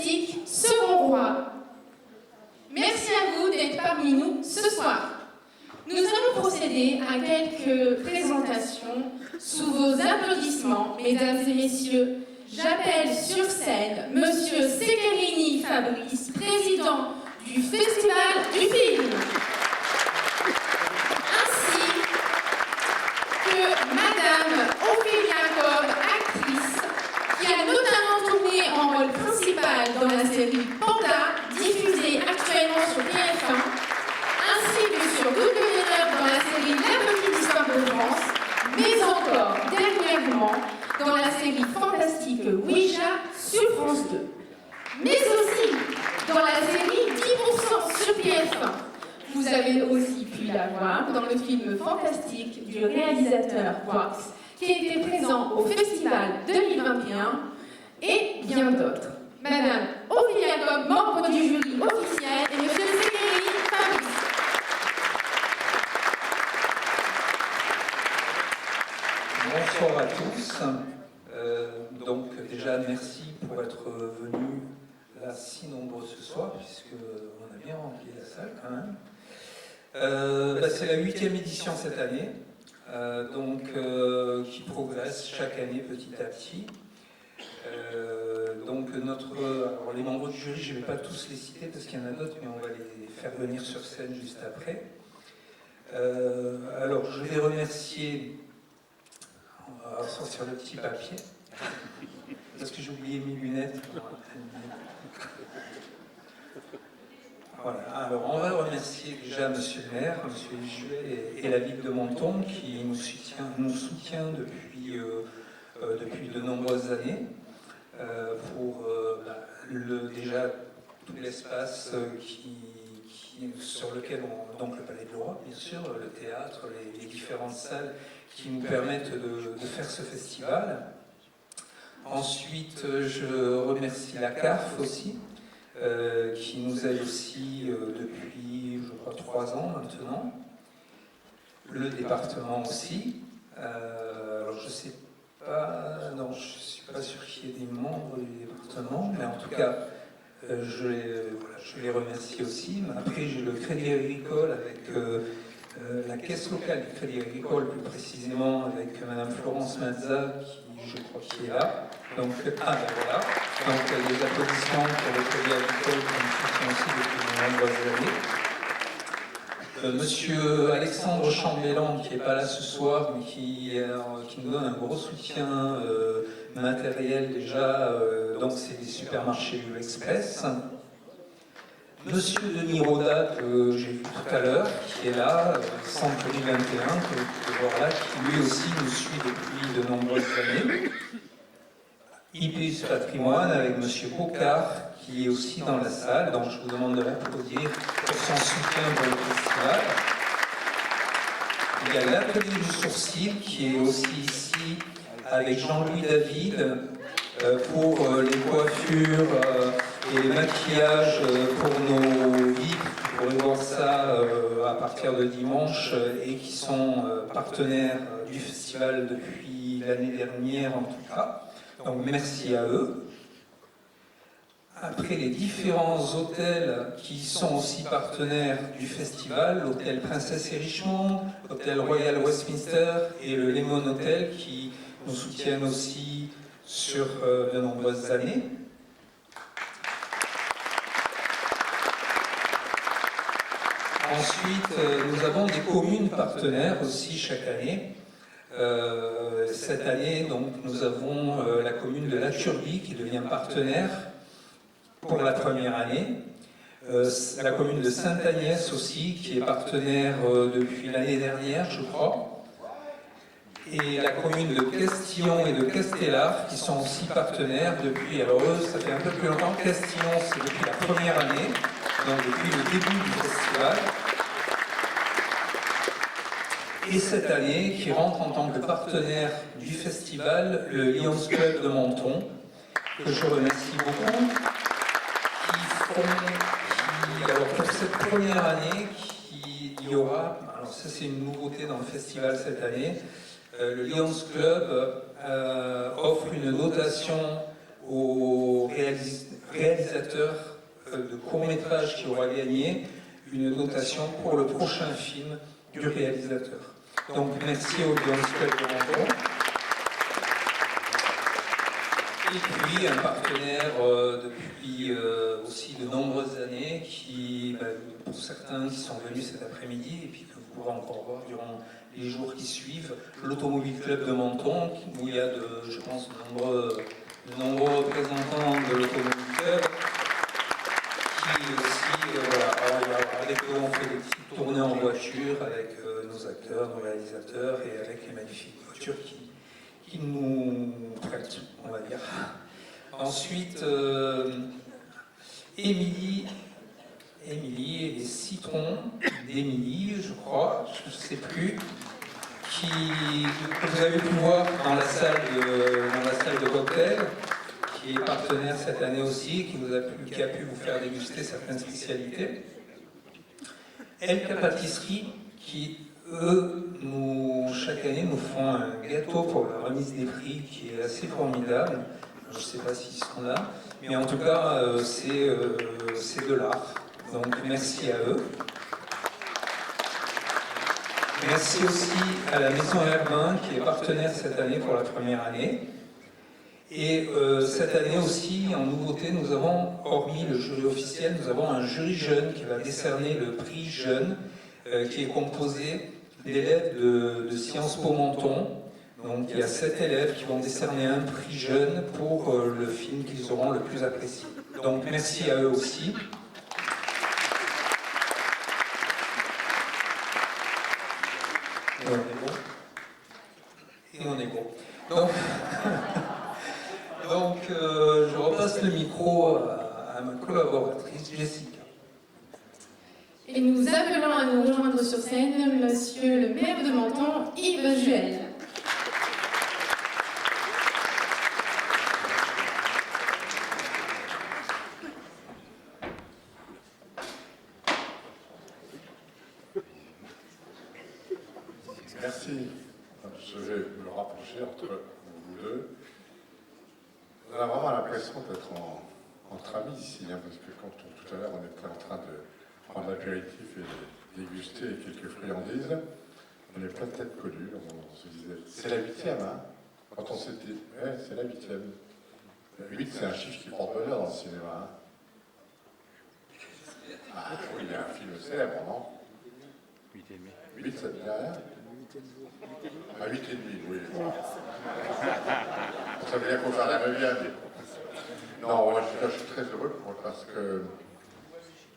fantastique seront rois. Merci à vous d'être parmi nous ce soir. Nous allons procéder à quelques présentations sous vos applaudissements, mesdames et messieurs. J'appelle sur scène Monsieur Secherini Fabrice, président du Festival du Film, ainsi que Madame Ophélia Cobb, actrice, qui a notamment tourné en rôle principal dans la série Panda, diffusée actuellement sur TF1, ainsi que sur W9 dans la série La Petite Histoire de France, mais encore dernièrement dans la série fantastique Ouija sur France 2. Mais aussi dans la série 10% sur TF1. Vous avez aussi pu la voir dans le film fantastique du réalisateur Wax, qui était présent au Festival 2021 et bien d'autres. Madame Ophélia Cobb, membre du jury officiel, et Monsieur Secherini Fabrice. Bonsoir à tous. Donc déjà merci pour être venus là si nombreux ce soir, puisqu'on a bien rempli la salle quand même. C'est la 8e édition cette année, qui progresse chaque année petit à petit. Alors les membres du jury, je ne vais pas tous les citer parce qu'il y en a d'autres, mais on va les faire venir sur scène juste après. Alors je vais remercier, on va sortir le petit papier, parce que j'ai oublié mes lunettes. Voilà. Alors on va remercier déjà Monsieur le maire, Monsieur Juet et la ville de Menton qui nous soutient depuis de nombreuses années pour déjà tout l'espace sur lequel donc le Palais de l'Europe, bien sûr, le théâtre, les différentes salles qui nous permettent de faire ce festival. Ensuite, je remercie la CAF aussi, qui nous aide aussi depuis, je crois, 3 ans maintenant. Le département aussi. Alors, je sais pas, non, je ne suis pas sûr qu'il y ait des membres du département, mais en tout cas, je les remercie aussi. Après, j'ai le Crédit Agricole avec la caisse locale du Crédit Agricole, plus précisément avec Madame Florence Mazza, qui, je crois, qui est là. Donc, voilà. Donc, les applaudissements pour le Crédit Agricole qui nous soutient aussi depuis de nombreuses années. Monsieur Alexandre Chambellan, qui n'est pas là ce soir, mais qui nous donne un gros soutien matériel déjà, donc c'est les supermarchés U Express. Monsieur Denis Roda, que j'ai vu tout à l'heure, qui est là, Centre 2021, que vous pouvez voir là, qui lui aussi nous suit depuis de nombreuses années. IPUS Patrimoine avec Monsieur Bocard, qui est aussi dans la salle, donc je vous demande de l'applaudir pour son soutien pour le festival. Il y a l'atelier du sourcil qui est aussi ici avec Jean-Louis David pour les coiffures et les maquillages pour nos VIP. Vous pourrez voir ça à partir de dimanche et qui sont partenaires du festival depuis l'année dernière en tout cas. Donc merci à eux. Après les différents hôtels qui sont aussi partenaires du festival, l'hôtel Princesse et Richmond, l'hôtel Royal Westminster et le Lemon Hotel qui nous soutiennent aussi sur de nombreuses années. Ensuite, nous avons des communes partenaires aussi chaque année. Cette année, donc, nous avons la commune de La Turbie qui devient partenaire pour la première année. La commune de Sainte-Agnès aussi, qui est partenaire depuis l'année dernière, je crois. Et la commune de Castillon et de Castellar, qui sont aussi partenaires depuis, alors eux, ça fait un peu plus longtemps. Castillon, c'est depuis la première année, donc depuis le début du festival. Et cette année, qui rentre en tant que partenaire du festival, le Lions Club de Menton, que je remercie beaucoup, alors pour cette première année, il y aura, alors ça c'est une nouveauté dans le festival cette année, le Lions Club offre une dotation aux réalisateur de court-métrage qui aura gagné une notation pour le prochain film du réalisateur. Donc merci au Audience Club de Menton. Et puis un partenaire depuis aussi de nombreuses années, qui, pour certains qui sont venus cet après-midi et puis que vous pourrez encore voir durant les jours qui suivent, l'Automobile Club de Menton, où il y a, je pense, de nombreux représentants de l'Automobile Club, qui aussi, avec eux, on fait des petites tournées en voiture avec nos acteurs, nos réalisateurs et avec les magnifiques voitures qui nous prêtent, on va dire. Ensuite, Émilie et les citrons d'Émilie, je crois, je ne sais plus, que vous avez pu voir dans la salle de cocktail, qui est partenaire cette année aussi, qui a pu vous faire déguster certaines spécialités. Elka Pâtisserie, qui, eux, chaque année, nous font un gâteau pour la remise des prix, qui est assez formidable. Je ne sais pas s'ils sont là, mais en tout cas, c'est de l'art. Donc, merci à eux. Merci aussi à la Maison Herbin, qui est partenaire cette année pour la première année. Et cette année aussi, en nouveauté, nous avons, hormis le jury officiel, nous avons un jury jeune qui va décerner le prix jeune, qui est composé d'élèves de Sciences Po Menton. Donc il y a 7 élèves qui vont décerner un prix jeune pour le film qu'ils auront le plus apprécié. Donc merci à eux aussi. Et on est bon. Et on est bon. Donc je repasse le micro à ma collaboratrice Jessica. Et nous appelons à nous rejoindre sur scène Monsieur le maire de Menton, Yves Juel. Merci. Je vais me rapprocher entre vous deux. On a vraiment l'impression d'être entre amis ici, hein, parce que quand tout à l'heure on était en train de prendre l'apéritif et déguster quelques friandises, on est plein de têtes connues. On se disait, c'est la 8e, hein. Quand on s'était dit, ouais, c'est la 8e. 8, c'est un chiffre qui porte bonheur dans le cinéma. Hein. Ah oui, il y a un film célèbre, non 8, ça te dit rien? À 8,5, oui. Ça veut dire qu'on va la 9e. Non, moi, je suis très heureux parce que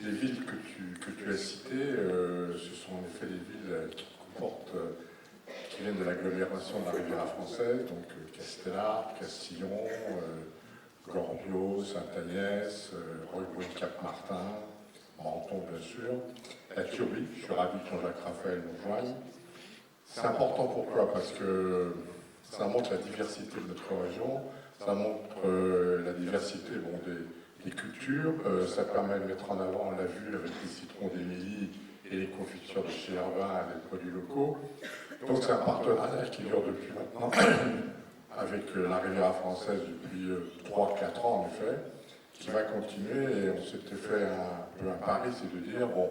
les villes que tu as citées, ce sont en effet des villes qui viennent de l'agglomération de la Riviera française, donc Castellar, Castillon, Gordio, Sainte-Agnès, Roquebrune, Cap-Martin, Menton, bien sûr, la Turbie. Je suis ravi que Jean-Jacques Raphaël nous rejoigne. C'est important pourquoi? Parce que ça montre la diversité de notre région, ça montre la diversité des cultures, ça permet de mettre en avant, on l'a vu avec les citrons d'Émilie et les confitures de chez Herbin, les produits locaux. Donc c'est un partenariat qui dure depuis maintenant avec la Riviera française depuis 3-4 ans en effet, qui va continuer et on s'était fait un pari, c'est de dire, bon,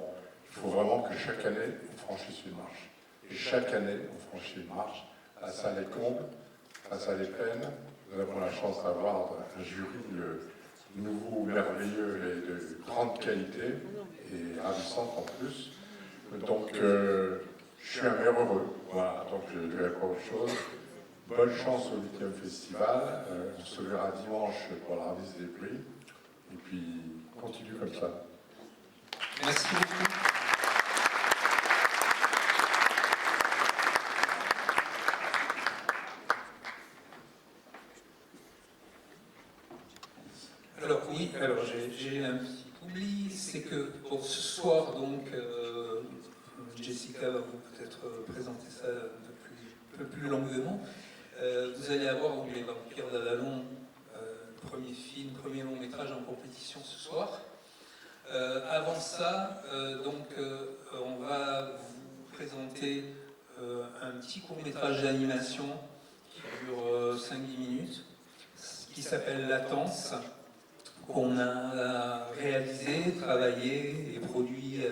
il faut vraiment que chaque année on franchisse une marche. Et chaque année, on franchit une marche. La salle est comble, la salle est pleine. Nous avons la chance d'avoir un jury nouveau, merveilleux et de grande qualité et ravissante en plus. Donc, je suis un maire heureux. Voilà, donc je ne dirai pas autre chose. Bonne chance au 8e festival. On se verra dimanche pour la remise des prix. Et puis, continue comme ça. Merci beaucoup. Alors j'ai un petit oubli, c'est que pour ce soir, donc, Jessica va vous peut-être présenter ça un peu plus longuement. Vous allez avoir donc, Les Vampires d'Avallon, premier long métrage en compétition ce soir. Avant ça, on va vous présenter un petit court métrage d'animation qui dure 5-10 minutes, qui s'appelle Latence, qu'on a réalisé, travaillé et produit.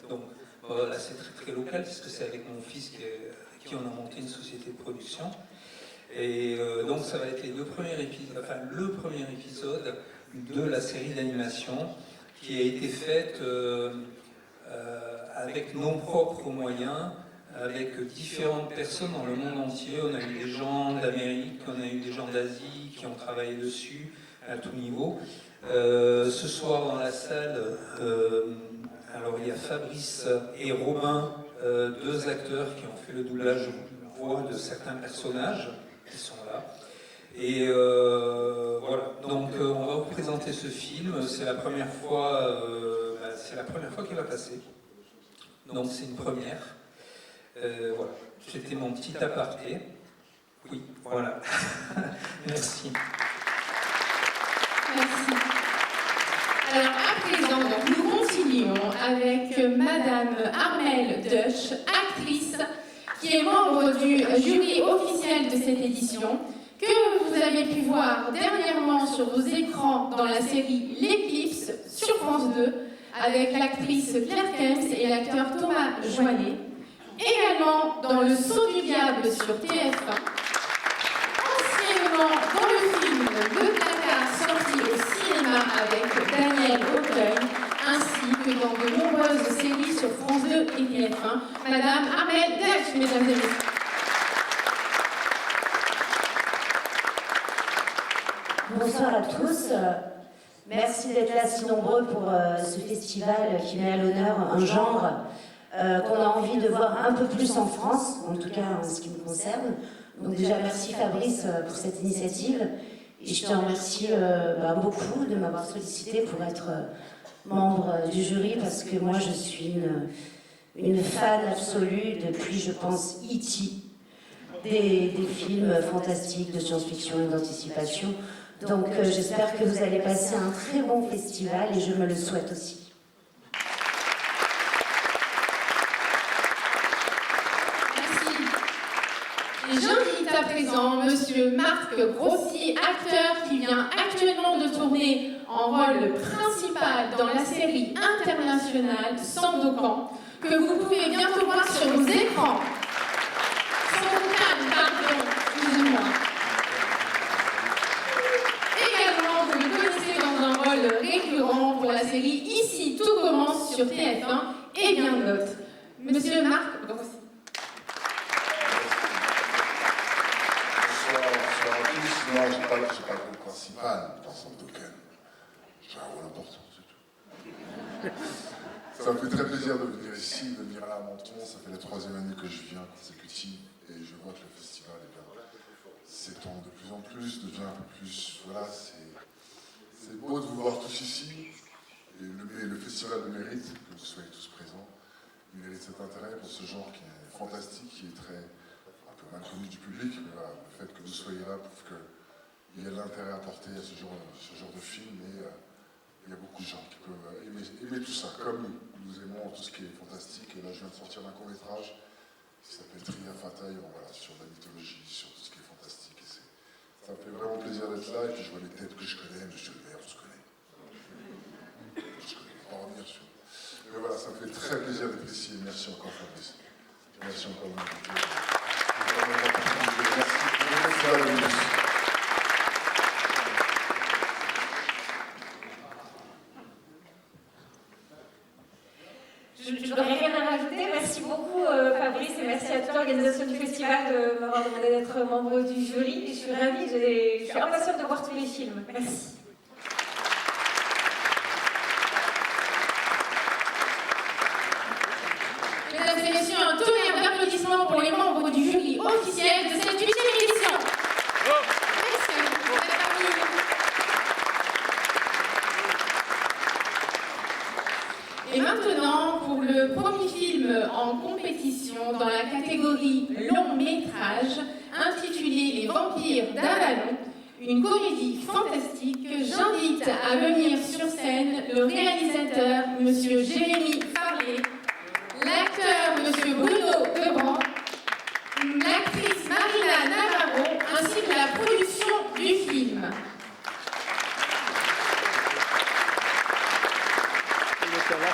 Donc voilà, c'est très très local puisque c'est avec mon fils qui on a monté une société de production. Et donc ça va être les deux premiers épisodes, enfin le premier épisode de la série d'animation qui a été faite avec nos propres moyens, avec différentes personnes dans le monde entier. On a eu des gens d'Amérique, on a eu des gens d'Asie qui ont travaillé dessus à tout niveau. Ce soir dans la salle, alors il y a Fabrice et Robin, deux acteurs qui ont fait le doublage voix de certains personnages qui sont là. Et voilà, donc on va vous présenter ce film. C'est la première fois, qu'il va passer. Donc c'est une première. Voilà, c'était mon petit aparté. Oui, voilà. Merci. Merci. Alors à présent, donc, nous continuons avec Madame Armelle Duch, actrice, qui est membre du jury officiel de cette édition, que vous avez pu voir dernièrement sur vos écrans dans la série L'Éclipse sur France 2, avec l'actrice Claire Kems et l'acteur Thomas Joannet. Également dans Le Sceau du Diable sur TF1, anciennement dans le film Le Placard sorti au cinéma avec Daniel Auteuil, ainsi que dans de nombreuses séries sur France 2 et TF1. Madame Armelle Duch, mesdames et messieurs. Bonsoir à tous. Merci d'être là si nombreux pour ce festival qui met à l'honneur un genre qu'on a envie de voir un peu plus en France, en tout cas en ce qui me concerne. Donc déjà, merci Fabrice pour cette initiative. Et je te remercie beaucoup de m'avoir sollicité pour être membre du jury, parce que moi je suis une fan absolue depuis, je pense, E.T., des films fantastiques de science-fiction et d'anticipation. Donc j'espère que vous allez passer un très bon festival et je me le souhaite aussi. Et j'invite à présent Monsieur Marc Grossi, acteur qui vient actuellement de tourner en rôle principal dans la série internationale Sandokan, que vous pouvez bientôt voir sur vos écrans. Sandokan, pardon, excusez-moi. Également, vous le connaissez dans un rôle récurrent pour la série Ici tout commence sur TF1 et bien d'autres. Monsieur Marc Grossi. Non, je n'ai pas le rôle principal dans Sandokan. J'ai un rôle important, c'est tout. Ça me fait très plaisir de venir ici, de venir à Menton. Ça fait la 3e année que je viens consécutive et je vois que le festival s'étend de plus en plus, devient un peu plus. Voilà, c'est beau de vous voir tous ici. Et le festival le mérite, que vous soyez tous présents. Il mérite cet intérêt pour ce genre qui est fantastique, qui est très un peu mal connu du public. Mais voilà, le fait que vous soyez là prouve que il y a l'intérêt à porter à ce genre de film, et il y a beaucoup de gens qui peuvent aimer tout ça, comme nous aimons tout ce qui est fantastique. Et là, je viens de sortir d'un court-métrage qui s'appelle Tria Fataille, voilà, sur la mythologie, sur tout ce qui est fantastique. Et ça me fait vraiment plaisir d'être là, et puis je vois les têtes que je connais, Monsieur le maire, on se connaît. Je connais, on va revenir sur. Mais voilà, ça me fait très plaisir d'être ici, et merci encore Fabrice. Merci encore de m'inviter. Merci à vous. Je n'aurais rien à rajouter. Merci beaucoup Fabrice, et merci à toute l'organisation du festival de m'avoir demandé d'être membre du jury. Je suis ravie, je suis impatiente de voir tous les films. Merci. Mesdames et messieurs, un tonnerre d'applaudissements pour les membres du jury officiel de cette 8e édition. Merci. Et maintenant, pour le premier film en compétition dans la catégorie long métrage, intitulé Les Vampires d'Avalon, une comédie fantastique, j'invite à venir sur scène le réalisateur, Monsieur Jérémy Farley, l'acteur, Monsieur Bruno Debrand, l'actrice Marina Navarro, ainsi que la production du film. Ça va.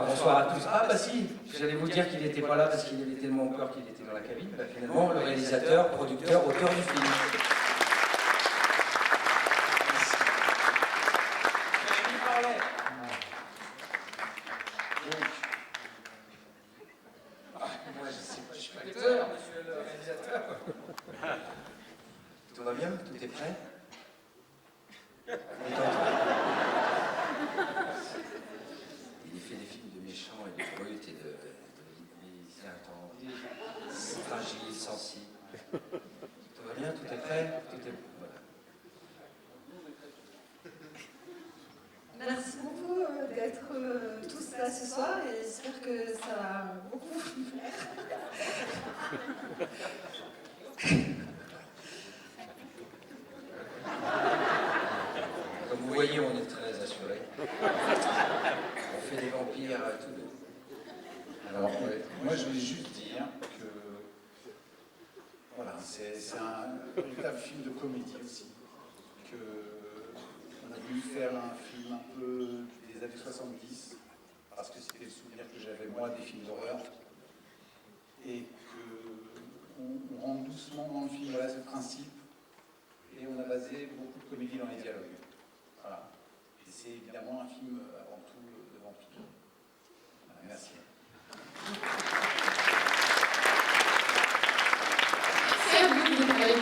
Bonsoir à tous. Ah bah si, j'allais vous dire qu'il n'était pas là parce qu'il avait tellement peur qu'il était dans la cabine. Bah, finalement, le réalisateur, producteur, auteur du film. Moi, je suis pas l'acteur, monsieur le réalisateur. Tout va bien? Tout est prêt? Il fait des films de méchants et de brutes et de fragile, sensible. Tout va bien? Tout est prêt? Tout est... Voilà. Merci beaucoup d'être tous là ce soir et j'espère que ça va beaucoup vous plaire. Comme vous voyez, on est très assurés. On fait des vampires tous les deux. Alors, moi je voulais juste dire que voilà, c'est un véritable film de comédie aussi. On a voulu faire un film un peu des années 70, parce que c'était le souvenir que j'avais moi des films d'horreur. Et qu'on rentre doucement dans le film, voilà ce principe. Et on a basé beaucoup de comédie dans les dialogues. Voilà. Et c'est évidemment un film avant tout de vampire. Voilà, merci. C'est à vous de travailler.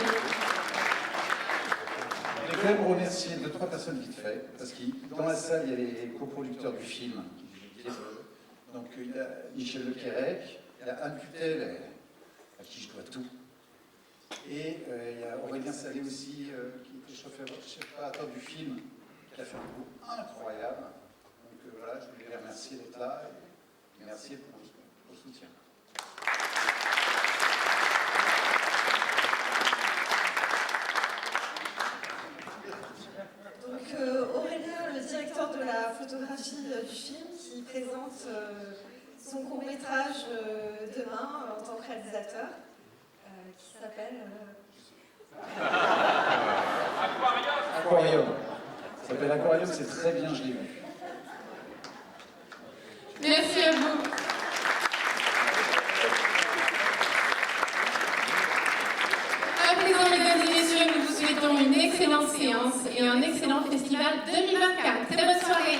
Je vais quand même remercier 2-3 personnes vite fait, parce que dans la salle, il y a les coproducteurs du film. Donc il y a Michel Lequérec, il y a Anne Cutel, à qui je dois tout. Et il y a Aurélien Salé aussi, qui était chef-opérateur du film, qui a fait un boulot incroyable. Donc voilà, je voulais les remercier d'être là et merci pour le soutien. Donc Aurélien, le directeur de la photographie du film, qui présente son court-métrage demain en tant que réalisateur, qui s'appelle... Aquarium. Ça s'appelle Aquarium, c'est très bien, je l'ai vu. Merci à vous. À présent, mesdames et messieurs, nous vous souhaitons une excellente séance et un excellent festival 2024. Très bonne soirée.